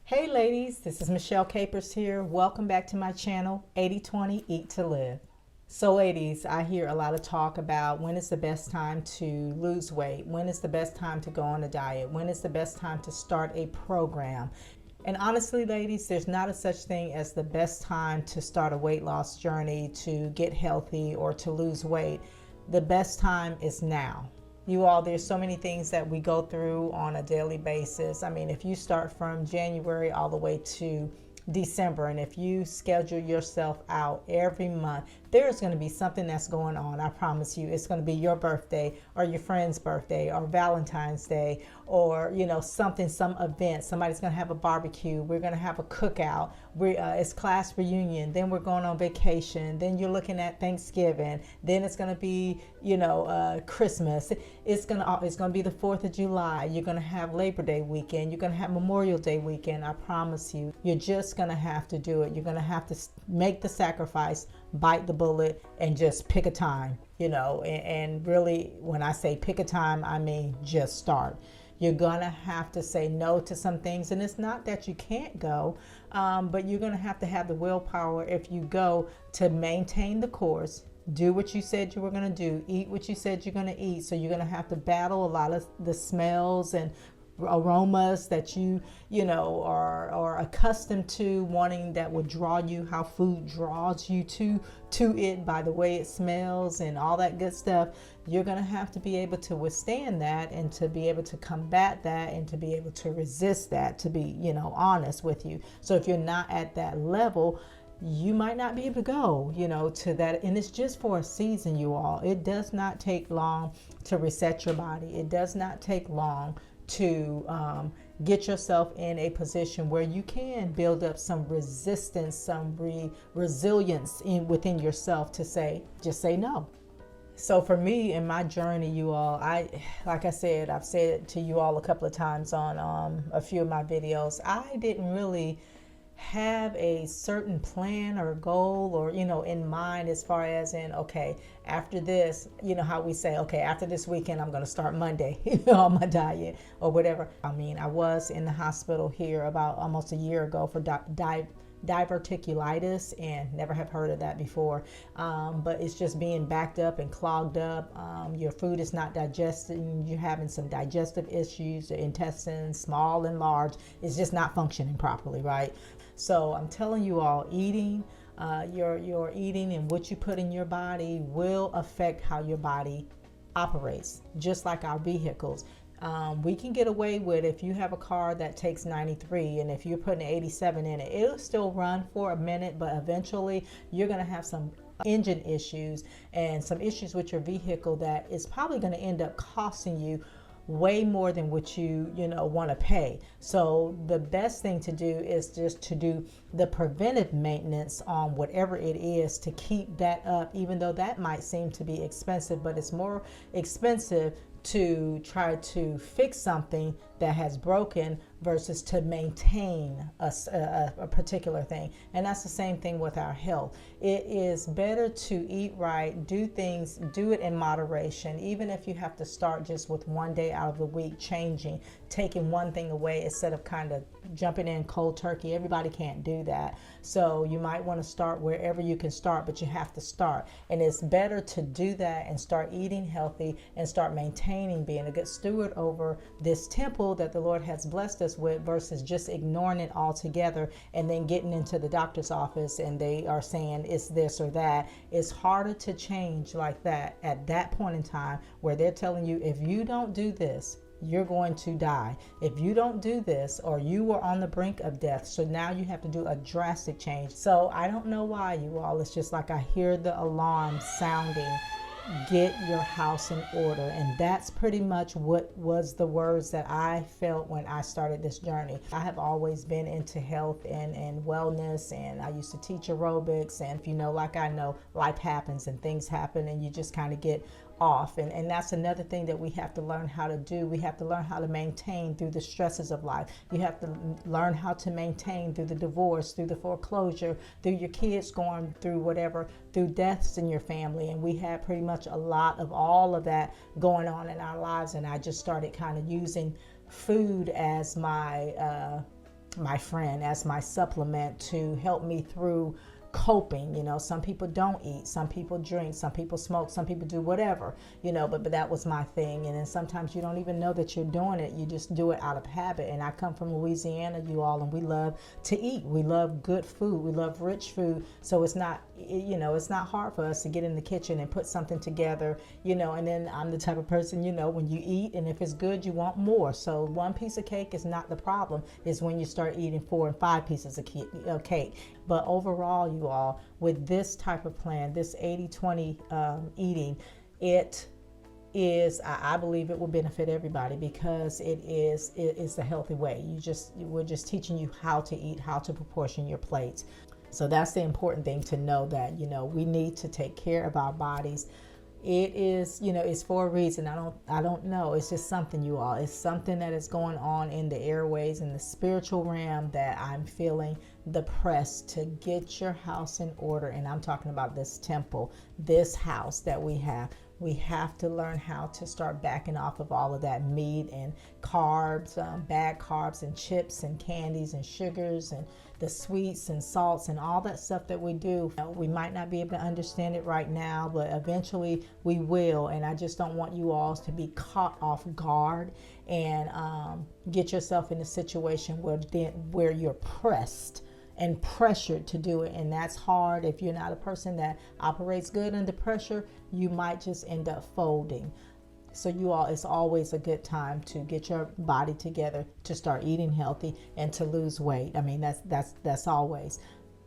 Hey ladies, this is Michelle Capers here. Welcome back to my channel, 80/20 Eat to Live. So ladies, I hear a lot of talk about when is the best time to lose weight, when is the best time to go on a diet, when is the best time to start a program. And honestly, ladies, there's not a such thing as the best time to start a weight loss journey, to get healthy, or to lose weight. The best time is now. You all, there's so many things that we go through on a daily basis. I mean, if you start from January all the way to December, and if you schedule yourself out every month, there's going to be something that's going on. I promise you, it's going to be your birthday or your friend's birthday or Valentine's Day, or something, some event. Somebody's going to have a barbecue. We're going to have a cookout. It's class reunion. Then we're going on vacation. Then you're looking at Thanksgiving. Then it's going to be Christmas. It's going to be the 4th of July. You're going to have Labor Day weekend. You're going to have Memorial Day weekend. I promise you, you're just going to have to do it. You're going to have to make the sacrifice, bite the bullet, and just pick a time, and really, when I say pick a time, I mean just start. You're gonna have to say no to some things, and it's not that you can't go, but you're gonna have to have the willpower, if you go, to maintain the course, do what you said you were gonna do, eat what you said you're gonna eat. So you're gonna have to battle a lot of the smells and aromas that you are accustomed to wanting, that would draw you, how food draws you to it by the way it smells and all that good stuff. You're going to have to be able to withstand that, and to be able to combat that, and to be able to resist that, to be honest with you. So if you're not at that level, you might not be able to go to that. And it's just for a season, you all. It does not take long to reset your body. It does not take long to get yourself in a position where you can build up some resistance, some resilience within yourself to just say no. So for me, in my journey, you all, like I said, I've said it to you all a couple of times on a few of my videos. I didn't really have a certain plan or goal or in mind, as far as in, okay, after this, how we say, okay, after this weekend I'm going to start Monday on my diet or whatever. I mean, I was in the hospital here about almost a year ago for diverticulitis, and never have heard of that before, but it's just being backed up and clogged up. Your food is not digesting. You're having some digestive issues. The intestines, small and large, is just not functioning properly, right? So I'm telling you all, eating, your eating and what you put in your body will affect how your body operates, just like our vehicles. We can get away with, if you have a car that takes 93, and if you're putting 87 in it, it'll still run for a minute, but eventually you're going to have some engine issues and some issues with your vehicle that is probably going to end up costing you way more than what you want to pay. So the best thing to do is just to do the preventive maintenance on whatever it is to keep that up, even though that might seem to be expensive, but it's more expensive to try to fix something that has broken versus to maintain a particular thing. And that's the same thing with our health. It is better to eat right, do things, do it in moderation, even if you have to start just with one day out of the week, changing, taking one thing away instead of kind of jumping in cold turkey. Everybody can't do that. So you might want to start wherever you can start, but you have to start. And it's better to do that and start eating healthy and start maintaining, being a good steward over this temple that the Lord has blessed us with, versus just ignoring it altogether and then getting into the doctor's office and they are saying it's this or that. It's harder to change like that at that point in time, where they're telling you, if you don't do this, you're going to die. If you don't do this, or you are on the brink of death. So now you have to do a drastic change. So I don't know why, you all. It's just like I hear the alarm sounding. Get your house in order. And that's pretty much what was the words that I felt when I started this journey. I have always been into health and wellness, and I used to teach aerobics, and if like I know, life happens and things happen and you just kind of get off, and that's another thing that we have to learn how to do. We have to learn how to maintain through the stresses of life. You have to learn how to maintain through the divorce, through the foreclosure, through your kids going through whatever, through deaths in your family. And we had pretty much a lot of all of that going on in our lives, and I just started kind of using food as my my friend, as my supplement to help me through coping. You know, some people don't eat, some people drink, some people smoke, some people do whatever, you know, but that was my thing. And then sometimes you don't even know that you're doing it, you just do it out of habit. And I come from Louisiana, you all, and we love to eat, we love good food, we love rich food. So it's not, you know, it's not hard for us to get in the kitchen and put something together, you know. And then I'm the type of person, you know, when you eat and if it's good, you want more. So one piece of cake is not the problem, is when you start eating 4 and 5 pieces of cake. But overall, you all, with this type of plan, this 80-20 eating, it is, I believe it will benefit everybody, because it is the healthy way. We're just teaching you how to eat, how to proportion your plates. So that's the important thing to know, that, you know, we need to take care of our bodies. It is, you know, it's for a reason. I don't know. It's just something, you all. It's something that is going on in the airways, in the spiritual realm, that I'm feeling the press to get your house in order. And I'm talking about this temple, this house that we have. We have to learn how to start backing off of all of that meat and carbs, bad carbs and chips and candies and sugars and the sweets and salts and all that stuff that we do. We might not be able to understand it right now, but eventually we will. And I just don't want you all to be caught off guard and get yourself in a situation where you're pressed and pressured to do it. And that's hard. If you're not a person that operates good under pressure, you might just end up folding. So you all, it's always a good time to get your body together, to start eating healthy and to lose weight. I mean, that's always.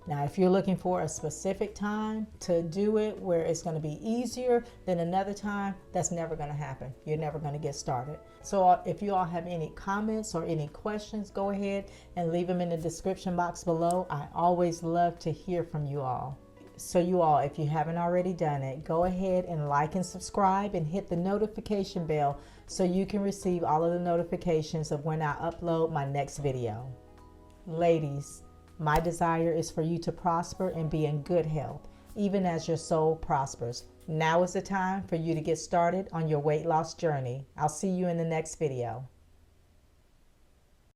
Now, if you're looking for a specific time to do it where it's going to be easier than another time, that's never going to happen. You're never going to get started. So if you all have any comments or any questions, go ahead and leave them in the description box below. I always love to hear from you all. So you all, if you haven't already done it, go ahead and like and subscribe and hit the notification bell so you can receive all of the notifications of when I upload my next video. Ladies, my desire is for you to prosper and be in good health, even as your soul prospers. Now is the time for you to get started on your weight loss journey. I'll see you in the next video.